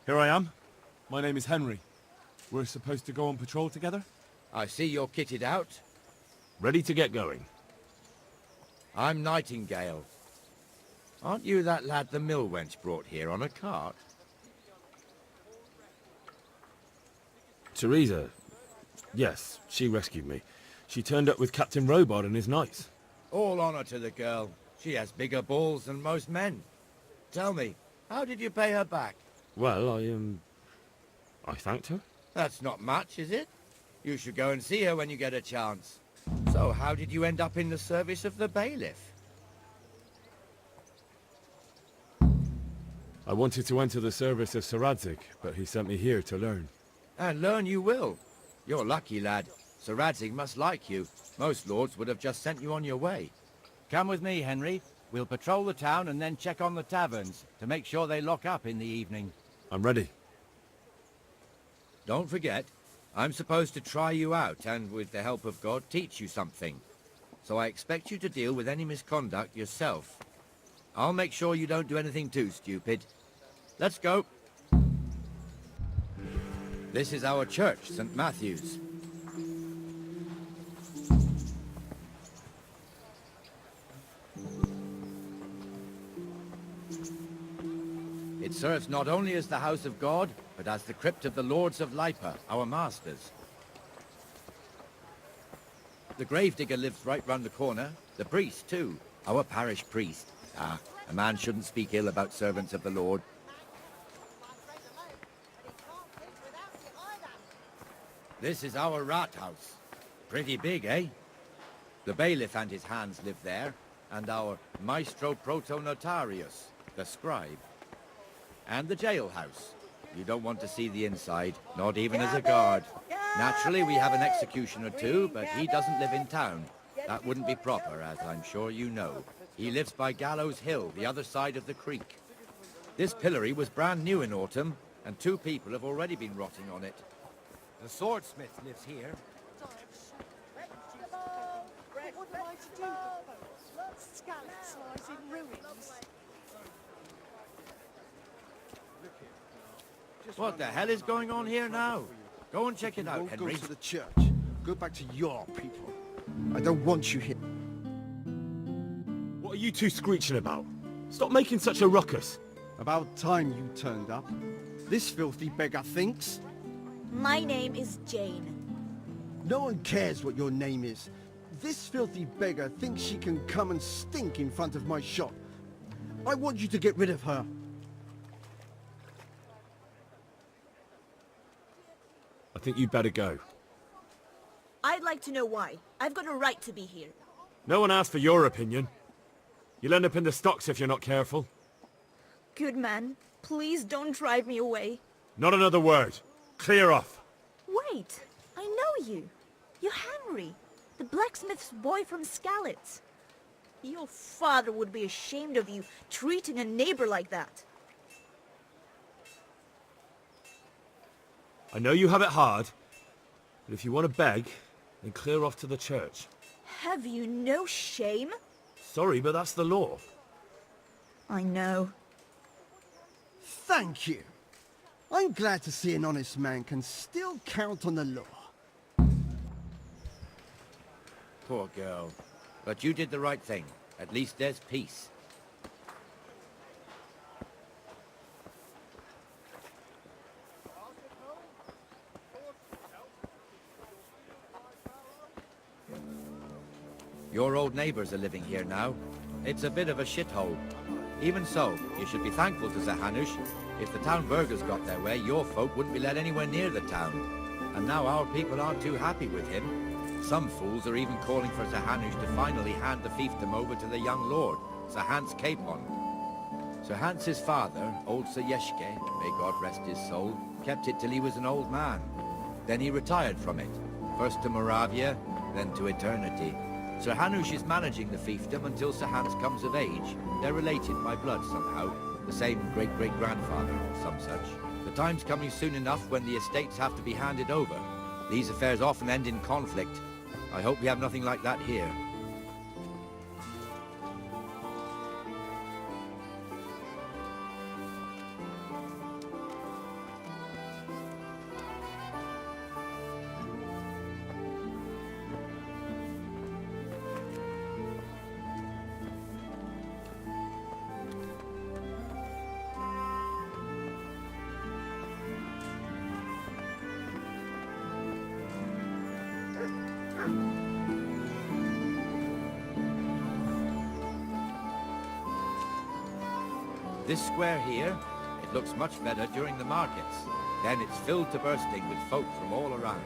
Here I am. My name is Henry. We're supposed to go on patrol together? I see you're kitted out. Ready to get going. I'm Nightingale. Aren't you that lad the mill wench brought here on a cart? Teresa. Yes, she rescued me. She turned up with Captain Robard and his knights. All honor to the girl. She has bigger balls than most men. Tell me, how did you pay her back? Well, I thanked her. That's not much, is it? You should go and see her when you get a chance. So, how did you end up in the service of the bailiff? I wanted to enter the service of Sir Radzig, but he sent me here to learn. And learn you will. You're lucky, lad. Sir Radzig must like you. Most lords would have just sent you on your way. Come with me, Henry. We'll patrol the town and then check on the taverns to make sure they lock up in the evening. I'm ready. Don't forget, I'm supposed to try you out and, with the help of God, teach you something. So I expect you to deal with any misconduct yourself. I'll make sure you don't do anything too stupid. Let's go. This is our church, St. Matthew's. It serves not only as the house of God, but as the crypt of the lords of Lipa, our masters. The gravedigger lives right round the corner. The priest, too. Our parish priest. Ah, a man shouldn't speak ill about servants of the Lord. This is our rat house. Pretty big, eh? The bailiff and his hands live there, and our maestro protonotarius, the scribe. And the jailhouse. You don't want to see the inside, not even as a guard. Naturally, we have an executioner too, but he doesn't live in town. That wouldn't be proper, as I'm sure you know. He lives by Gallows Hill, the other side of the creek. This pillory was brand new in autumn, and 2 people have already been rotting on it. The swordsmith lives here. What am I to do? Scallops lies in ruins. What the hell is going on here now? Go and check it out, Henry. Go to the church. Go back to your people. I don't want you here. What are you two screeching about? Stop making such a ruckus. About time you turned up. This filthy beggar thinks. My name is Jane. No one cares what your name is. This filthy beggar thinks she can come and stink in front of my shop. I want you to get rid of her. I think you'd better go. I'd like to know why. I've got a right to be here. No one asked for your opinion. You'll end up in the stocks if you're not careful. Good man, please don't drive me away. Not another word. Clear off. Wait, I know you. You're Henry, the blacksmith's boy from Skalitz. Your father would be ashamed of you treating a neighbor like that. I know you have it hard, but if you want to beg, then clear off to the church. Have you no shame? Sorry, but that's the law. I know. Thank you. I'm glad to see an honest man can still count on the law. Poor girl. But you did the right thing. At least there's peace. Your old neighbors are living here now. It's a bit of a shithole. Even so, you should be thankful to Sir Hanush. If the town burghers got their way, your folk wouldn't be let anywhere near the town. And now our people aren't too happy with him. Some fools are even calling for Sir Hanush to finally hand the fiefdom over to the young lord, Sir Hans Capon. Sir Hans's father, old Sir Yeshke, may God rest his soul, kept it till he was an old man. Then he retired from it, first to Moravia, then to eternity. Sir Hanush is managing the fiefdom until Sir Hans comes of age. They're related by blood somehow, the same great-great-grandfather or some such. The time's coming soon enough when the estates have to be handed over. These affairs often end in conflict. I hope we have nothing like that here. This square here, it looks much better during the markets. Then it's filled to bursting with folk from all around.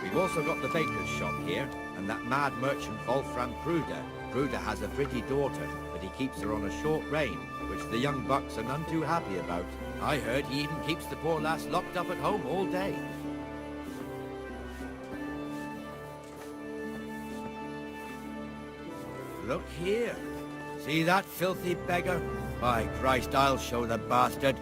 We've also got the baker's shop here, and that mad merchant Wolfram Kruder. Kruder has a pretty daughter, but he keeps her on a short rein, which the young bucks are none too happy about. I heard he even keeps the poor lass locked up at home all day. Look here. See that filthy beggar? By Christ, I'll show the bastard.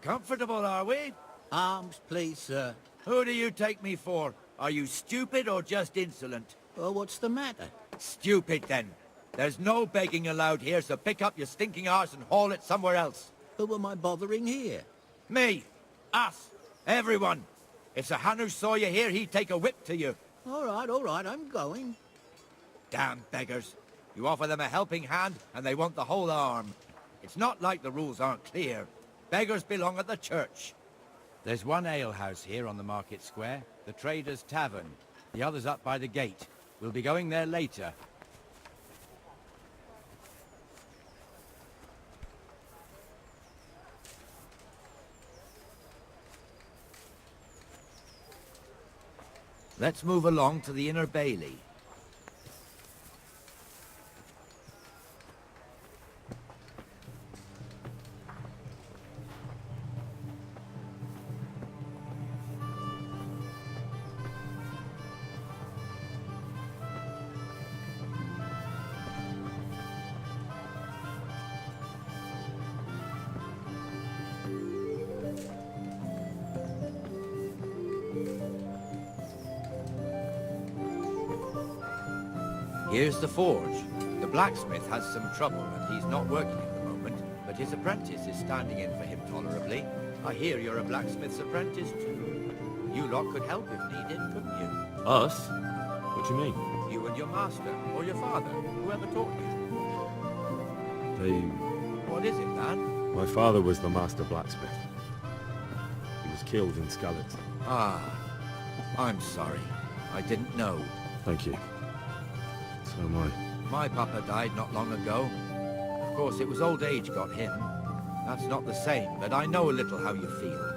Comfortable, are we? Arms, please, sir. Who do you take me for? Are you stupid or just insolent? Oh, what's the matter? Stupid, then. There's no begging allowed here, so pick up your stinking arse and haul it somewhere else. Who am I bothering here? Me. Us. Everyone. If Sir Hanush saw you here, he'd take a whip to you. All right, I'm going. Damn beggars. You offer them a helping hand, and they want the whole arm. It's not like the rules aren't clear. Beggars belong at the church. There's one alehouse here on the market square, the Trader's Tavern. The other's up by the gate. We'll be going there later. Let's move along to the Inner Bailey. Here's the forge. The blacksmith has some trouble and he's not working at the moment, but his apprentice is standing in for him tolerably. I hear you're a blacksmith's apprentice too. You lot could help if needed, couldn't you? Us? What do you mean? You and your master, or your father, whoever taught you. What is it, lad? My father was the master blacksmith. He was killed in Skalitz. Ah, I'm sorry. I didn't know. Thank you. So am I. My papa died not long ago. Of course, it was old age got him. That's not the same, but I know a little how you feel.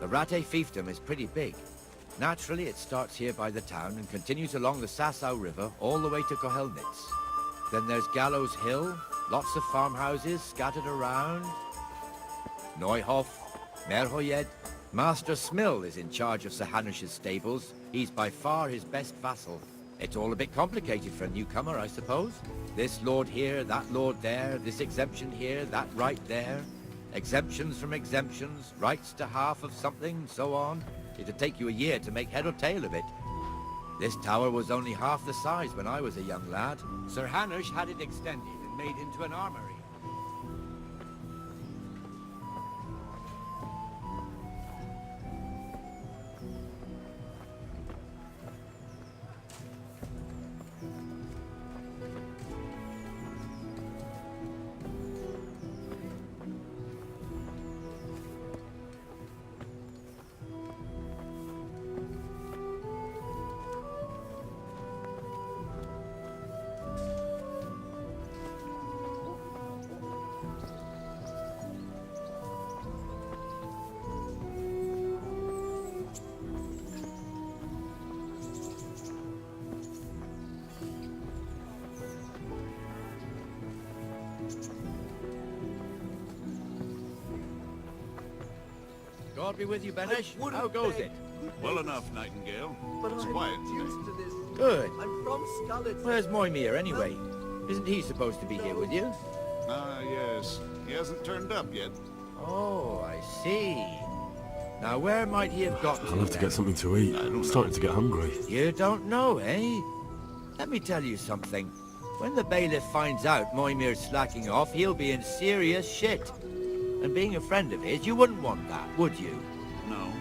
The Rate fiefdom is pretty big. Naturally, it starts here by the town and continues along the Sasau River all the way to Kohelnitz. Then there's Gallows Hill, lots of farmhouses scattered around. Neuhof, Merhoyed. Master Smill is in charge of Sir Hanush's stables. He's by far his best vassal. It's all a bit complicated for a newcomer, I suppose. This lord here, that lord there, this exemption here, that right there. Exemptions from exemptions, rights to half of something, so on. It'd take you a year to make head or tail of it. This tower was only half the size when I was a young lad. Sir Hanush had it extended and made into an armory. coffee with you, Benesh? How goes it? Well enough, Nightingale. But It's I'm quiet not today. used to this. Good. I'm from Scarlet. Where's Moimir, anyway? Isn't he supposed to be here with you? Ah, yes. He hasn't turned up yet. Oh, I see. Now, where might he have got to? I'll have to then? get something to eat. I'm starting to get hungry. You don't know, eh? Let me tell you something. When the bailiff finds out Moimir's slacking off, he'll be in serious shit. And being a friend of his, you wouldn't want that, would you? No.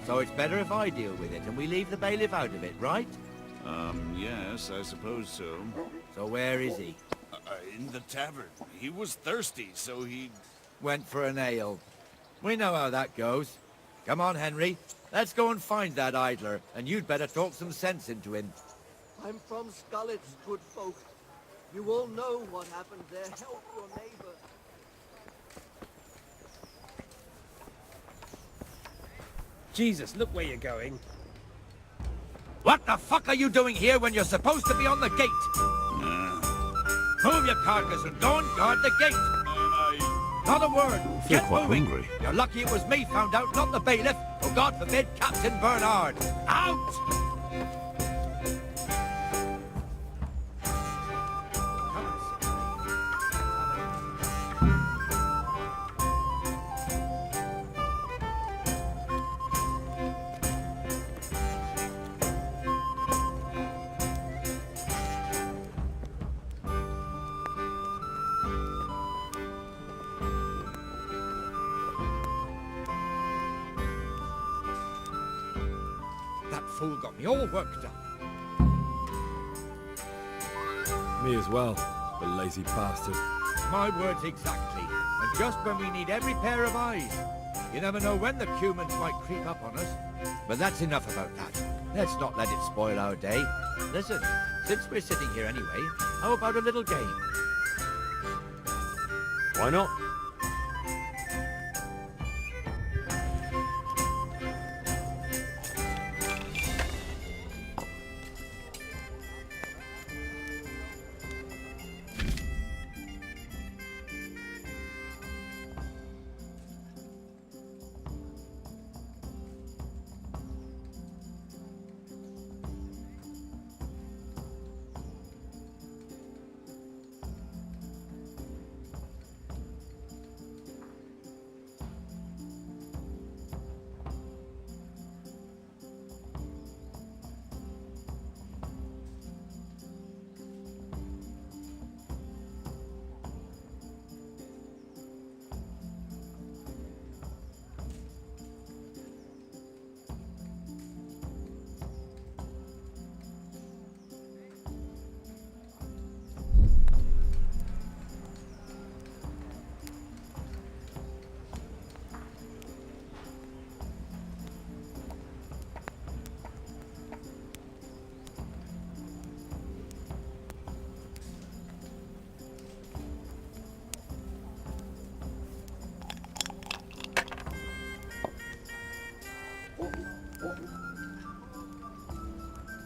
So it's better if I deal with it and we leave the bailiff out of it, right? Yes, I suppose so. So where is he? In the tavern. He was thirsty, so he... Went for an ale. We know how that goes. Come on, Henry. Let's go and find that idler, and you'd better talk some sense into him. I'm from Scarlet's, good folk. You all know what happened there. Help your neighbor. Jesus, look where you're going. What the fuck are you doing here when you're supposed to be on the gate? Move your carcass and go and guard the gate. Not a word. I feel Get quite moving. hungry. You're lucky it was me found out, not the bailiff. Oh, God forbid, Captain Bernard. Out! Come and sit. That fool got me all worked up. Me as well, the lazy bastard. My words exactly. And just when we need every pair of eyes. You never know when the humans might creep up on us. But that's enough about that. Let's not let it spoil our day. Listen, since we're sitting here anyway, how about a little game? Why not?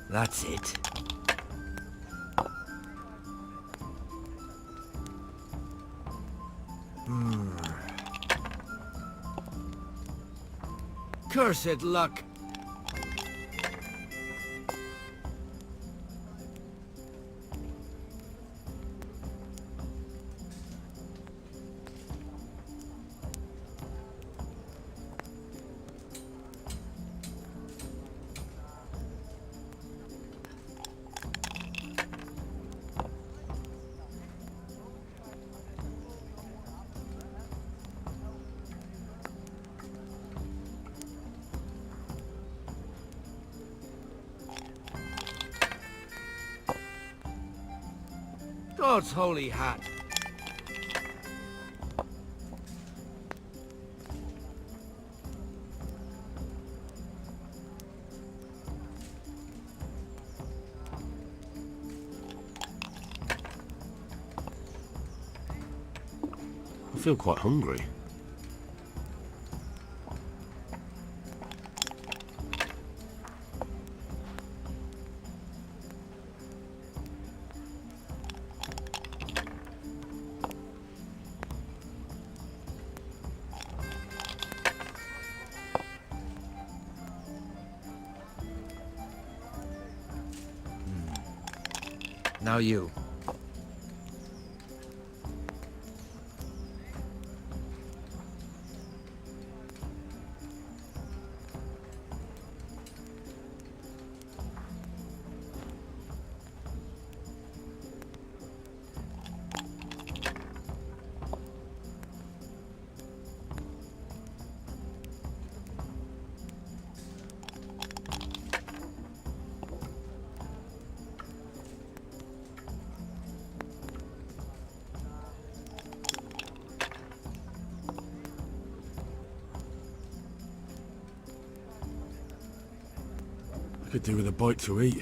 That's it. Cursed luck. God's holy hat. I feel quite hungry. Now you. I could do with a bite to eat.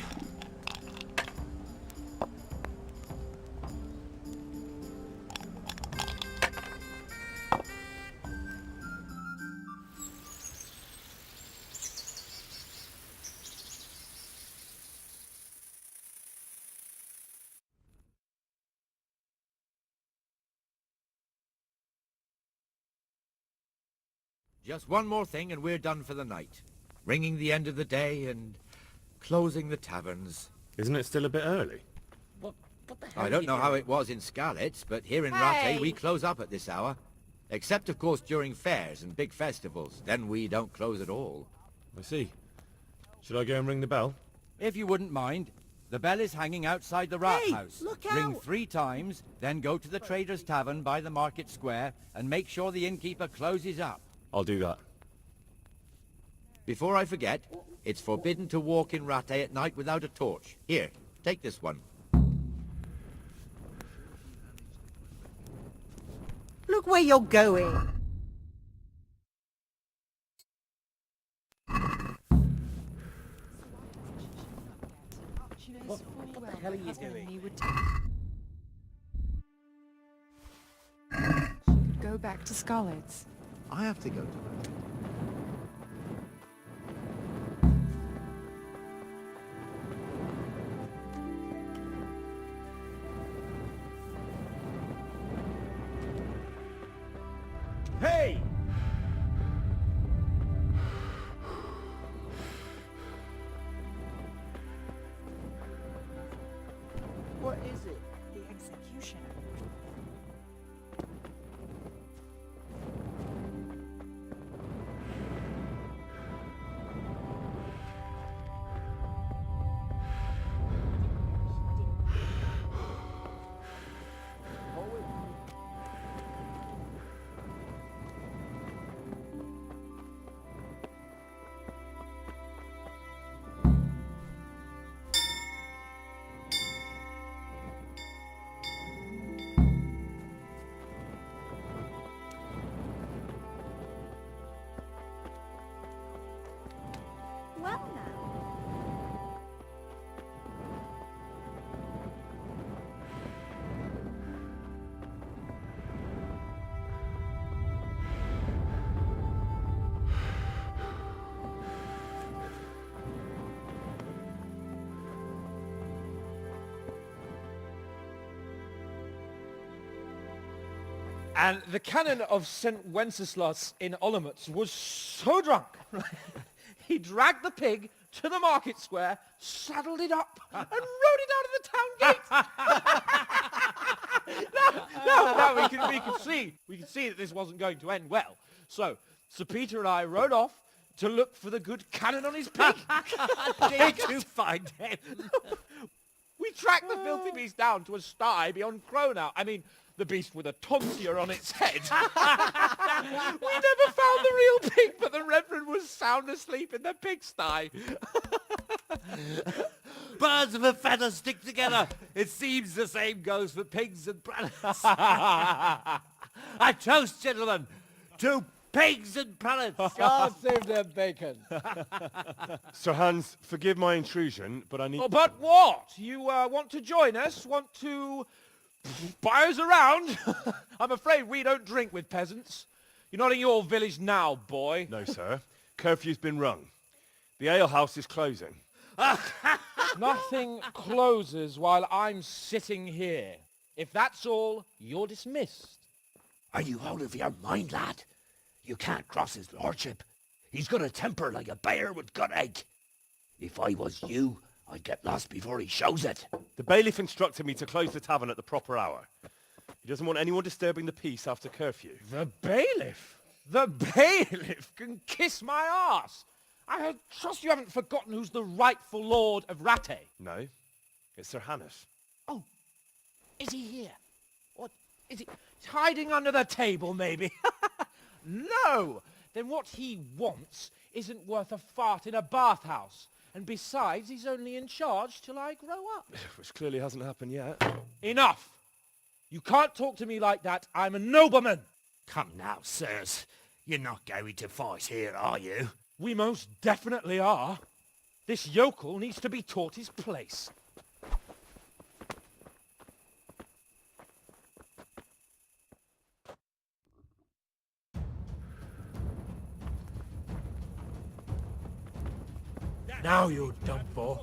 Just one more thing and we're done for the night. Ringing the end of the day and closing the taverns. Isn't it still a bit early? What the hell I are don't you know how doing? it was in Skalitz, but here in Hey! Rattay we close up at this hour. Except, of course, during fairs and big festivals. Then we don't close at all. I see. Should I go and ring the bell? If you wouldn't mind, the bell is hanging outside the rat Hey, house. look Ring out! 3 times, then go to the Trader's Tavern by the market square and make sure the innkeeper closes up. I'll do that. Before I forget, it's forbidden to walk in Rattay at night without a torch. Here, take this one. Look where you're going. What the hell are you doing? Go back to Skalitz. I have to go to work. Hey! What is it? The executioner. Well now. And the canon of St. Wenceslas in Olomouc was so drunk, he dragged the pig to the market square, saddled it up, and rode it out of the town gate. No, we could see that this wasn't going to end well. So, Sir Peter and I rode off to look for the good canon on his pig. Did you find him? We tracked the filthy beast down to a sty beyond Cronau. I mean, the beast with a tonsure on its head. We never found the real pig, but the Reverend was sound asleep in the pigsty. Birds of a feather stick together. It seems the same goes for pigs and prelates. A toast, gentlemen, to pigs and prelates. God save their bacon. Sir Hans, forgive my intrusion, but I need... Oh, but what? You want to join us? Want to buy us around? I'm afraid we don't drink with peasants. You're not in your village now, boy. No, sir. Curfew's been rung. The alehouse is closing. Nothing closes while I'm sitting here. If that's all, you're dismissed. Are you out of your mind, lad? You can't cross his lordship. He's got a temper like a bear with gut ache. If I was you, I get lost before he shows it. The bailiff instructed me to close the tavern at the proper hour. He doesn't want anyone disturbing the peace after curfew. The bailiff? The bailiff can kiss my arse. I trust you haven't forgotten who's the rightful lord of Rattay. No, it's Sir Hannes. Oh, is he here? What, is he hiding under the table, maybe? No! Then what he wants isn't worth a fart in a bathhouse. And besides, he's only in charge till I grow up. Which clearly hasn't happened yet. Enough! You can't talk to me like that. I'm a nobleman. Come now, sirs. You're not going to fight here, are you? We most definitely are. This yokel needs to be taught his place. Now you're done for.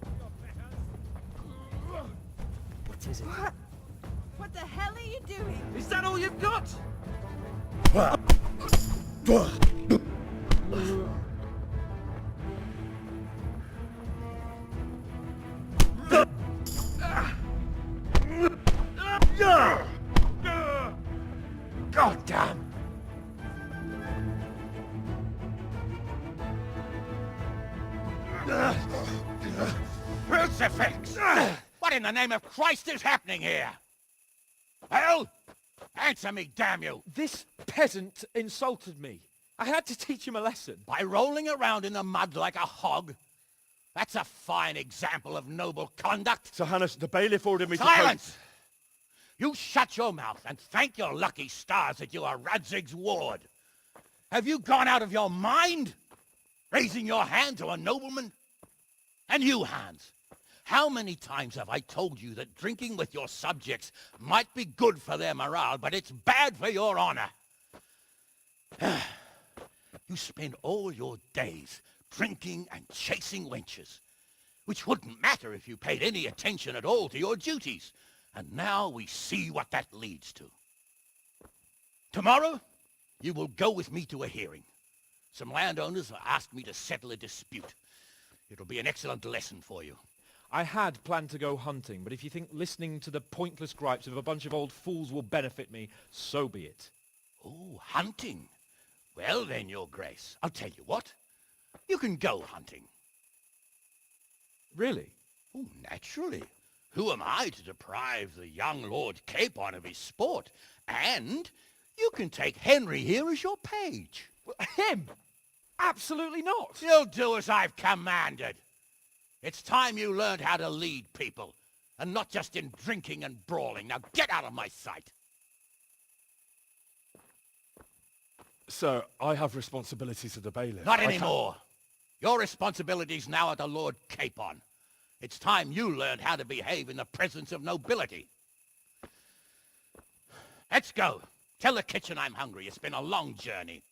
What is it? What the hell are you doing? Is that all you've got? God damn! Crucifix! What in the name of Christ is happening here? Hell? Answer me, damn you! This peasant insulted me. I had to teach him a lesson. By rolling around in the mud like a hog? That's a fine example of noble conduct. Sir Hannes, the bailiff ordered me to... Silence! You shut your mouth and thank your lucky stars that you are Radzig's ward. Have you gone out of your mind? Raising your hand to a nobleman? And you, Hans, how many times have I told you that drinking with your subjects might be good for their morale, but it's bad for your honor? You spend all your days drinking and chasing wenches, which wouldn't matter if you paid any attention at all to your duties. And now we see what that leads to. Tomorrow, you will go with me to a hearing. Some landowners have asked me to settle a dispute. It'll be an excellent lesson for you. I had planned to go hunting, but if you think listening to the pointless gripes of a bunch of old fools will benefit me, so be it. Oh, hunting. Well then, your grace, I'll tell you what. You can go hunting. Really? Oh, naturally. Who am I to deprive the young Lord Capon of his sport? And you can take Henry here as your page. Him? Absolutely not. You'll do as I've commanded. It's time you learned how to lead people, and not just in drinking and brawling. Now get out of my sight. Sir, I have responsibilities of the bailiff. Not I anymore. Your responsibilities now are the Lord Capon. It's time you learned how to behave in the presence of nobility. Let's go. Tell the kitchen I'm hungry. It's been a long journey.